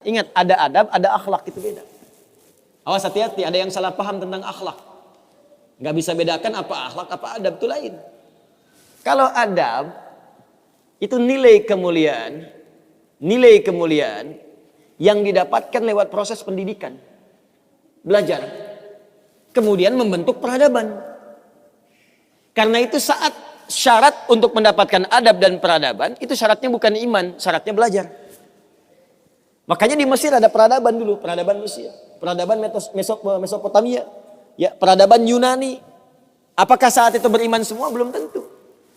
Ingat, ada adab, ada akhlak, itu beda. Awas, hati-hati, ada yang salah paham tentang akhlak. Nggak bisa bedakan apa akhlak, apa adab, itu lain. Kalau adab, itu nilai kemuliaan yang didapatkan lewat proses pendidikan. Belajar. Kemudian membentuk peradaban. Karena itu saat syarat untuk mendapatkan adab dan peradaban, itu syaratnya bukan iman, syaratnya belajar. Makanya di Mesir ada peradaban dulu, peradaban Mesir, peradaban Mesopotamia, ya, peradaban Yunani. Apakah saat itu beriman semua? Belum tentu.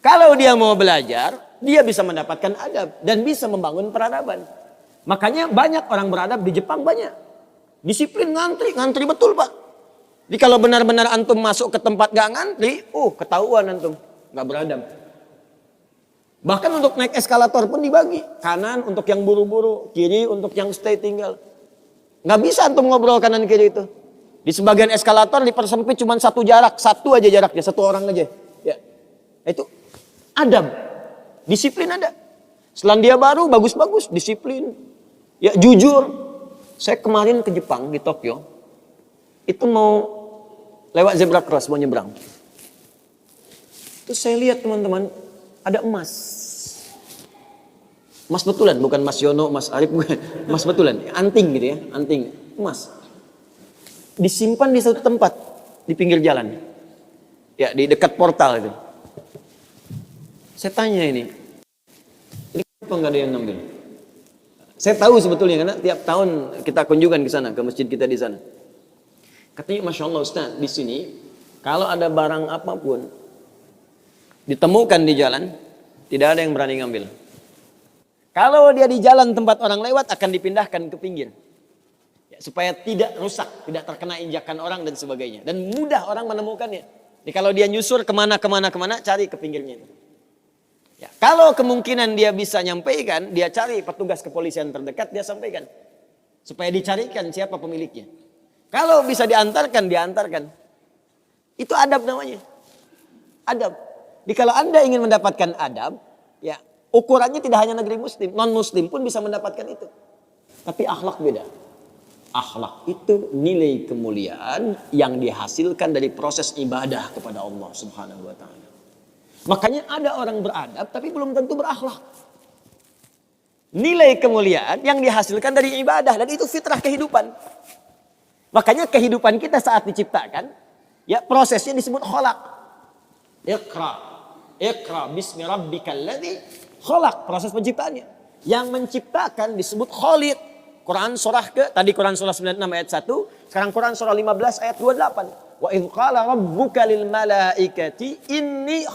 Kalau dia mau belajar, dia bisa mendapatkan adab dan bisa membangun peradaban. Makanya banyak orang beradab di Jepang, banyak. Disiplin, ngantri betul, Pak. Jadi kalau benar-benar antum masuk ke tempat gak ngantri, ketahuan antum gak beradab. Bahkan untuk naik eskalator pun dibagi. Kanan untuk yang buru-buru, kiri untuk yang stay tinggal. Nggak bisa antum ngobrol kanan kiri itu. Di sebagian eskalator dipersempit cuma satu aja jaraknya, satu orang aja. Ya. Itu adab. Disiplin ada. Selandia Baru bagus-bagus, disiplin. Ya, jujur. Saya kemarin ke Jepang, di Tokyo. Itu mau lewat zebra cross, mau nyebrang. Terus saya lihat teman-teman, ada emas. Emas betulan, bukan Mas Yono, Mas Arif, bukan. Emas betulan, anting gitu ya, anting, emas. Disimpan di satu tempat, di pinggir jalan. Ya, di dekat portal itu. Saya tanya ini kenapa nggak ada yang ngambil? Saya tahu sebetulnya, karena tiap tahun kita kunjungan ke sana, ke masjid kita di sana. Katanya, Masya Allah Ustaz, di sini, kalau ada barang apapun, ditemukan di jalan, tidak ada yang berani ngambil. Kalau dia di jalan tempat orang lewat akan dipindahkan ke pinggir. Ya, supaya tidak rusak, tidak terkena injakan orang dan sebagainya. Dan mudah orang menemukannya. Jadi kalau dia nyusur kemana, cari ke pinggirnya. Ya, kalau kemungkinan dia bisa nyampaikan, dia cari petugas kepolisian terdekat, dia sampaikan. Supaya dicarikan siapa pemiliknya. Kalau bisa diantarkan. Itu adab namanya. Adab. Jadi kalau Anda ingin mendapatkan adab, ya, ukurannya tidak hanya negeri muslim, non-muslim pun bisa mendapatkan itu. Tapi akhlak beda. Akhlak itu nilai kemuliaan yang dihasilkan dari proses ibadah kepada Allah Subhanahu wa ta'ala. Makanya ada orang beradab tapi belum tentu berakhlak. Nilai kemuliaan yang dihasilkan dari ibadah, dan itu fitrah kehidupan. Makanya kehidupan kita saat diciptakan, ya, prosesnya disebut khalaq. Iqra bismi rabbikal ladzi khalaq, proses penciptaannya. Yang menciptakan disebut Khaliq. Quran surah Quran surah 96 ayat 1, sekarang Quran surah 15 ayat 28. Wa idz qala rabbuka lil malaikati inni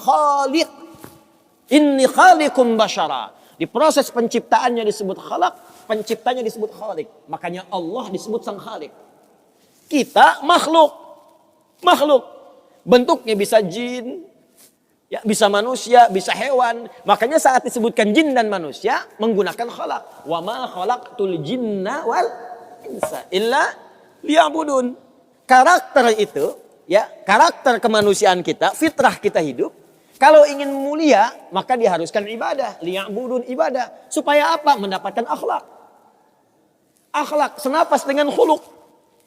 khaliqum basyara. Di proses penciptaannya disebut khalaq, penciptanya disebut Khaliq. Makanya Allah disebut sang Khaliq. Kita makhluk. Bentuknya bisa jin, ya, bisa manusia, bisa hewan. Makanya saat disebutkan jin dan manusia menggunakan khalaq. Wa ma khalaqtul jinna wal insa illa liya'budun. Karakter itu, ya, karakter kemanusiaan kita, fitrah kita hidup. Kalau ingin mulia, maka diharuskan ibadah, liya'budun, ibadah. Supaya apa? Mendapatkan akhlak. Akhlak senapas dengan khuluq.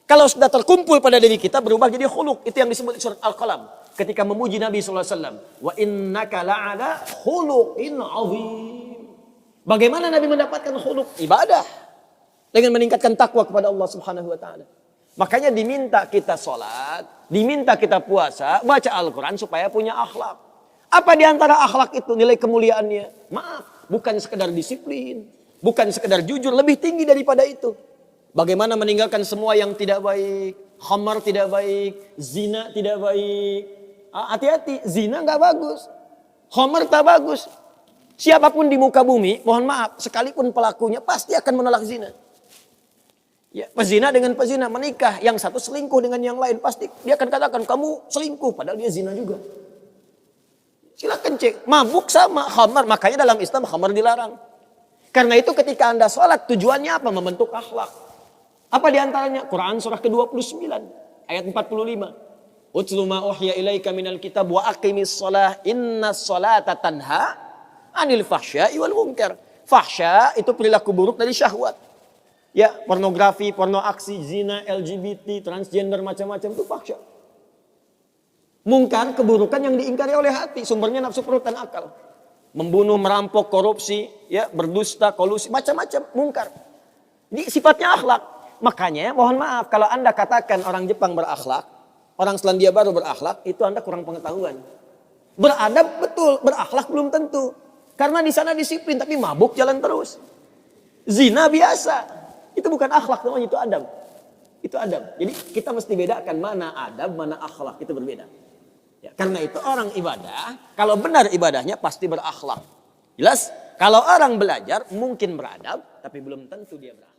Kalau sudah terkumpul pada diri kita, berubah jadi khuluq. Itu yang disebut surat Al-Qalam. Ketika memuji Nabi SAW. Wa innaka la'ala khuluqin azim. Bagaimana Nabi mendapatkan khuluq? Ibadah. Dengan meningkatkan takwa kepada Allah Subhanahu wa ta'ala. Makanya diminta kita sholat, diminta kita puasa, baca Al-Quran supaya punya akhlak. Apa diantara akhlak itu nilai kemuliaannya? Maaf, bukan sekedar disiplin. Bukan sekedar jujur, lebih tinggi daripada itu. Bagaimana meninggalkan semua yang tidak baik. Khamar tidak baik, zina tidak baik. Hati-hati, zina nggak bagus. Khamar tak bagus. Siapapun di muka bumi, mohon maaf, sekalipun pelakunya pasti akan menolak zina. Ya, pezina dengan pezina menikah, yang satu selingkuh dengan yang lain, pasti dia akan katakan kamu selingkuh, padahal dia zina juga. Silakan cek, mabuk sama khamar, makanya dalam Islam khamar dilarang. Karena itu ketika Anda sholat, tujuannya apa? Membentuk akhlak. Apa diantaranya? Quran surah ke-29 ayat 45. Utlu ma uhya ilaika minal kitab wa aqimis shalah innas salata tanha anil fahsya'i wal munkar. Fahsya itu perilaku buruk dari syahwat. Ya, pornografi, porno aksi, zina, LGBT, transgender, macam-macam itu fahsya. Mungkar, keburukan yang diingkari oleh hati, sumbernya nafsu perut dan akal. Membunuh, merampok, korupsi, ya, berdusta, kolusi, macam-macam, mungkar. Ini sifatnya akhlak. Makanya mohon maaf kalau Anda katakan orang Jepang berakhlak, orang Selandia Baru berakhlak, itu Anda kurang pengetahuan. Beradab betul, berakhlak belum tentu. Karena di sana disiplin tapi mabuk jalan terus. Zina biasa. Itu bukan akhlak namanya, itu adab. Itu adab. Jadi kita mesti bedakan mana adab, mana akhlak, itu berbeda. Ya, karena itu orang ibadah, kalau benar ibadahnya pasti berakhlak. Jelas? Kalau orang belajar mungkin beradab, tapi belum tentu dia berakhlak.